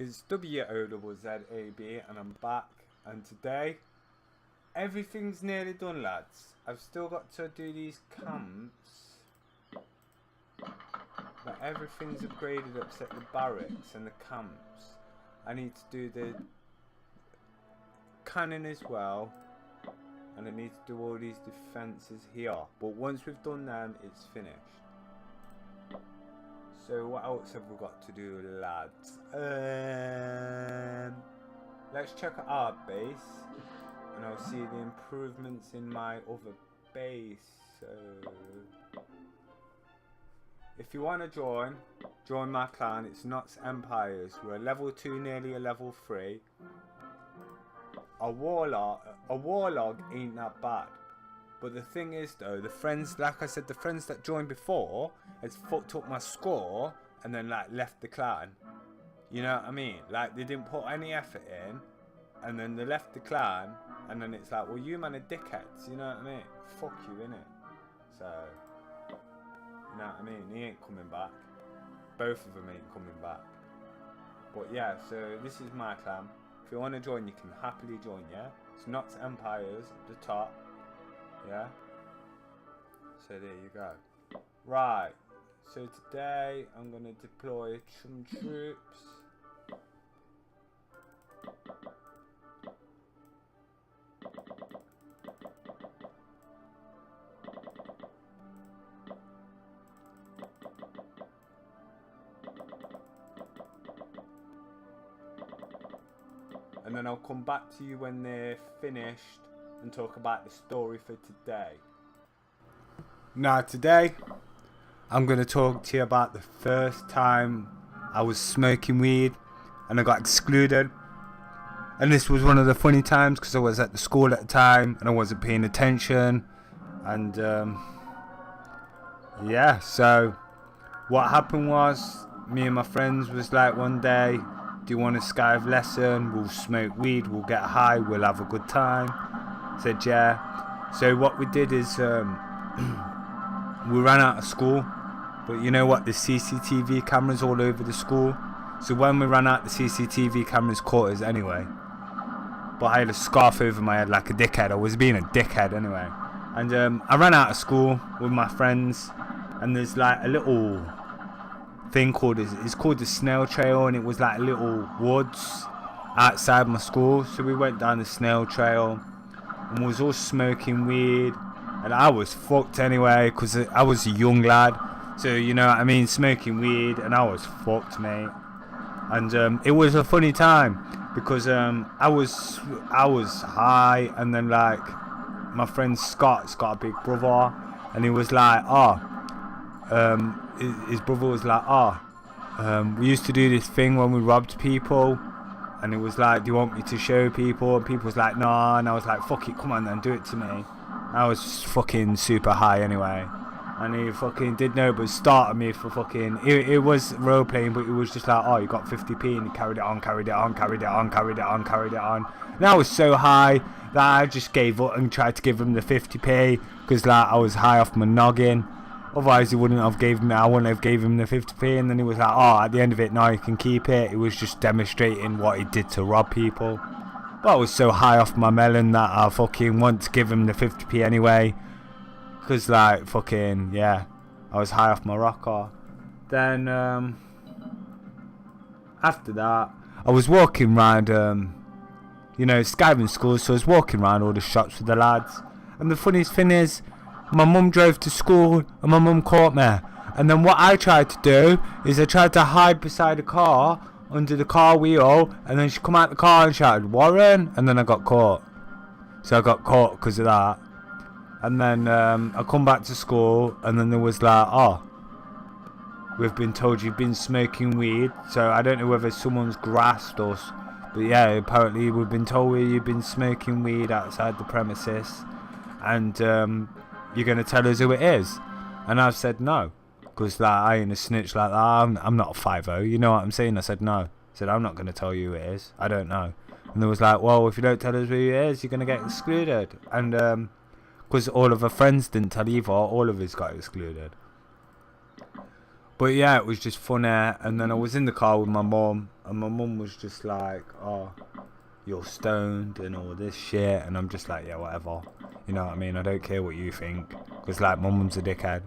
It's WOZZAB and I'm back, and today everything's nearly done, lads. I've still got to do these camps, but everything's upgraded except the barracks and the camps. I need to do the cannon as well, and I need to do all these defences here, but once we've done them it's finished. So what else have we got to do, lads? Let's check out our base, and I'll see the improvements in my other base. So if you want to join my clan. It's Nuts Empires. We're a level 2, nearly a level 3. A warlog ain't that bad. But the thing is though, the friends, like I said, the friends that joined before has fucked up my score and then like left the clan. You know what I mean? Like they didn't put any effort in and then they left the clan, and then it's like, well, you man are dickheads, you know what I mean? Fuck you, innit? So, you know what I mean? He ain't coming back. Both of them ain't coming back. But yeah, so this is my clan. If you want to join, you can happily join, yeah? It's Nuts Empires at the top. Yeah, so there you go. Right, so today I'm going to deploy some troops. And then I'll come back to you when they're finished and talk about the story for today. Now today I'm going to talk to you about the first time I was smoking weed and I got excluded. And this was one of the funny times because I was at the school at the time and I wasn't paying attention. And yeah, so what happened was, me and my friends was like one day, do you want a Skype lesson? We'll smoke weed, we'll get high, we'll have a good time. Said yeah. So what we did is we ran out of school, but you know what, the CCTV cameras all over the school. So when we ran out, the CCTV cameras caught us anyway. But I had a scarf over my head like a dickhead. I was being a dickhead anyway. And I ran out of school with my friends, and there's like a little thing called, it's called the snail trail, and it was like little woods outside my school. So we went down the snail trail and was all smoking weed, and I was fucked anyway because I was a young lad, so you know what I mean, smoking weed, and I was fucked, mate. And it was a funny time because I was high, and then like my friend Scott's got a big brother, and he was like, his brother was like, we used to do this thing when we robbed people. And it was like, do you want me to show people? And people was like, nah. And I was like, fuck it, come on then, do it to me. I was fucking super high anyway. And he fucking did no but started me for fucking, it was role playing, but it was just like, oh, you got 50p, and he carried it on, carried it on, carried it on, carried it on, carried it on. And I was so high that I just gave up and tried to give him the 50p, because like I was high off my noggin. Otherwise, he wouldn't have gave me. I wouldn't have gave him the 50p, and then he was like, "Oh, at the end of it, now you can keep it." It was just demonstrating what he did to rob people. But I was so high off my melon that I fucking want to give him the 50p anyway, cause like fucking yeah, I was high off my rocker. Then after that, I was walking around, you know, Skiving school, so I was walking around all the shops with the lads. And the funniest thing is, my mum drove to school and my mum caught me. And then what I tried to do is I tried to hide beside a car under the car wheel, and then she come out the car and shouted, "Warren!" And then I got caught. So I got caught because of that. And then I come back to school, and then there was like, oh, we've been told you've been smoking weed. So I don't know whether someone's grasped us, but yeah, apparently we've been told you've been smoking weed outside the premises, and you're going to tell us who it is. And I've said no, because like, I ain't a snitch like that. I'm not a 5-0, you know what I'm saying? I said no. I said, I'm not going to tell you who it is, I don't know. And they was like, well, if you don't tell us who it is, you're going to get excluded. And because all of her friends didn't tell either, all of us got excluded. But yeah, it was just funny. And then I was in the car with my mum, and my mum was just like, oh, you're stoned and all this shit. And I'm just like, yeah, whatever. You know what I mean? I don't care what you think. Because, like, my mum's a dickhead.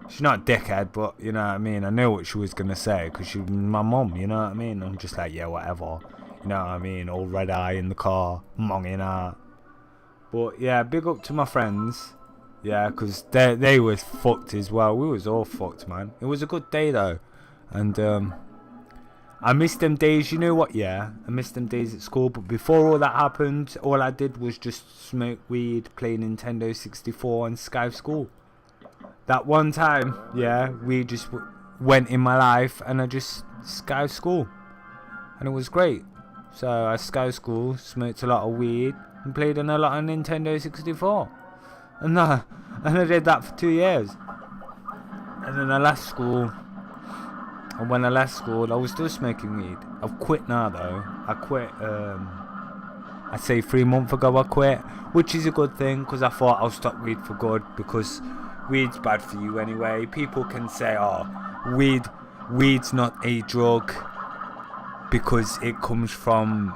She's not a dickhead, but, you know what I mean? I know what she was going to say, because she was my mum, you know what I mean? I'm just like, yeah, whatever. You know what I mean? All red eye in the car, monging out. But, yeah, big up to my friends. Yeah, because they was fucked as well. We was all fucked, man. It was a good day, though. And, I missed them days, you know what, yeah, I missed them days at school, but before all that happened, all I did was just smoke weed, play Nintendo 64 and Skype school. That one time, yeah, we just went in my life and I just Skype school. And it was great. So I Skype school, smoked a lot of weed, and played on a lot of Nintendo 64. And I did that for 2 years. And then I left school. And when I left school, I was still smoking weed. I've quit now, though. I quit, I'd say 3 months ago I quit. Which is a good thing, because I thought I'll stop weed for good. Because weed's bad for you anyway. People can say, oh, weed's not a drug because it comes from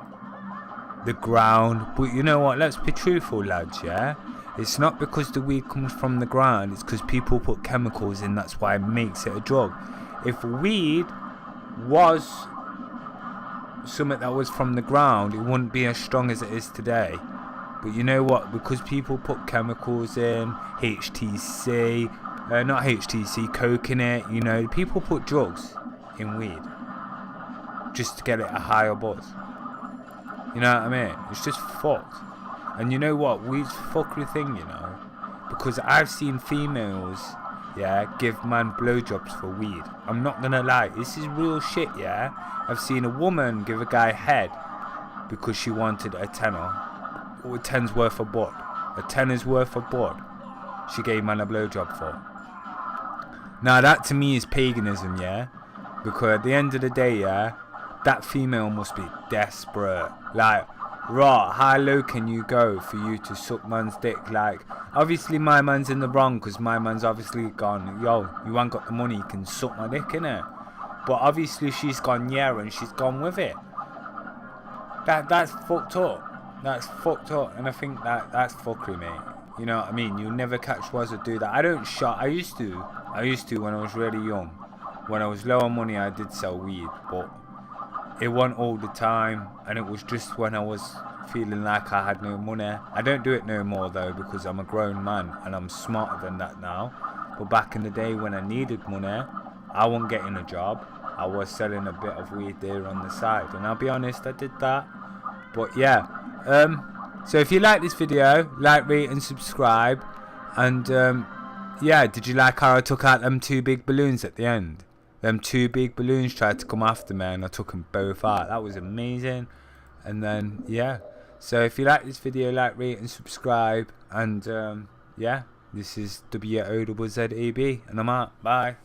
the ground. But you know what? Let's be truthful, lads, yeah? It's not because the weed comes from the ground. It's because people put chemicals in. That's why it makes it a drug. If weed was something that was from the ground, it wouldn't be as strong as it is today. But you know what? Because people put chemicals in, coke in it, you know, people put drugs in weed just to get it a higher buzz. You know what I mean? It's just fucked. And you know what? Weed's a fuckery thing, you know. Because I've seen females, yeah, give man blowjobs for weed. I'm not gonna lie, this is real shit, yeah. I've seen a woman give a guy head because she wanted a tenner. Or a ten's worth of bud. A tenner's worth of bud. She gave man a blowjob for. Now that to me is paganism, yeah. Because at the end of the day, yeah, that female must be desperate. Like, raw, how low can you go for you to suck man's dick? Like, obviously my man's in the wrong, because my man's obviously gone, yo, you ain't got the money, you can suck my dick, innit? But obviously she's gone, yeah, and she's gone with it. That's fucked up. That's fucked up, and I think that's fuckery, mate. You know what I mean? You'll never catch ones that do that. I don't shop. I used to when I was really young. When I was low on money, I did sell weed, but it wasn't all the time, and it was just when I was feeling like I had no money. I don't do it no more, though, because I'm a grown man, and I'm smarter than that now. But back in the day when I needed money, I wasn't getting a job. I was selling a bit of weed there on the side, and I'll be honest, I did that. But yeah, so if you like this video, like, rate and subscribe. And yeah, did you like how I took out them 2 big balloons at the end? Them 2 big balloons tried to come after me and I took them both out. That was amazing. And then yeah, so if you like this video, like, rate and subscribe. And yeah, this is WOZZEB and I'm out. Bye.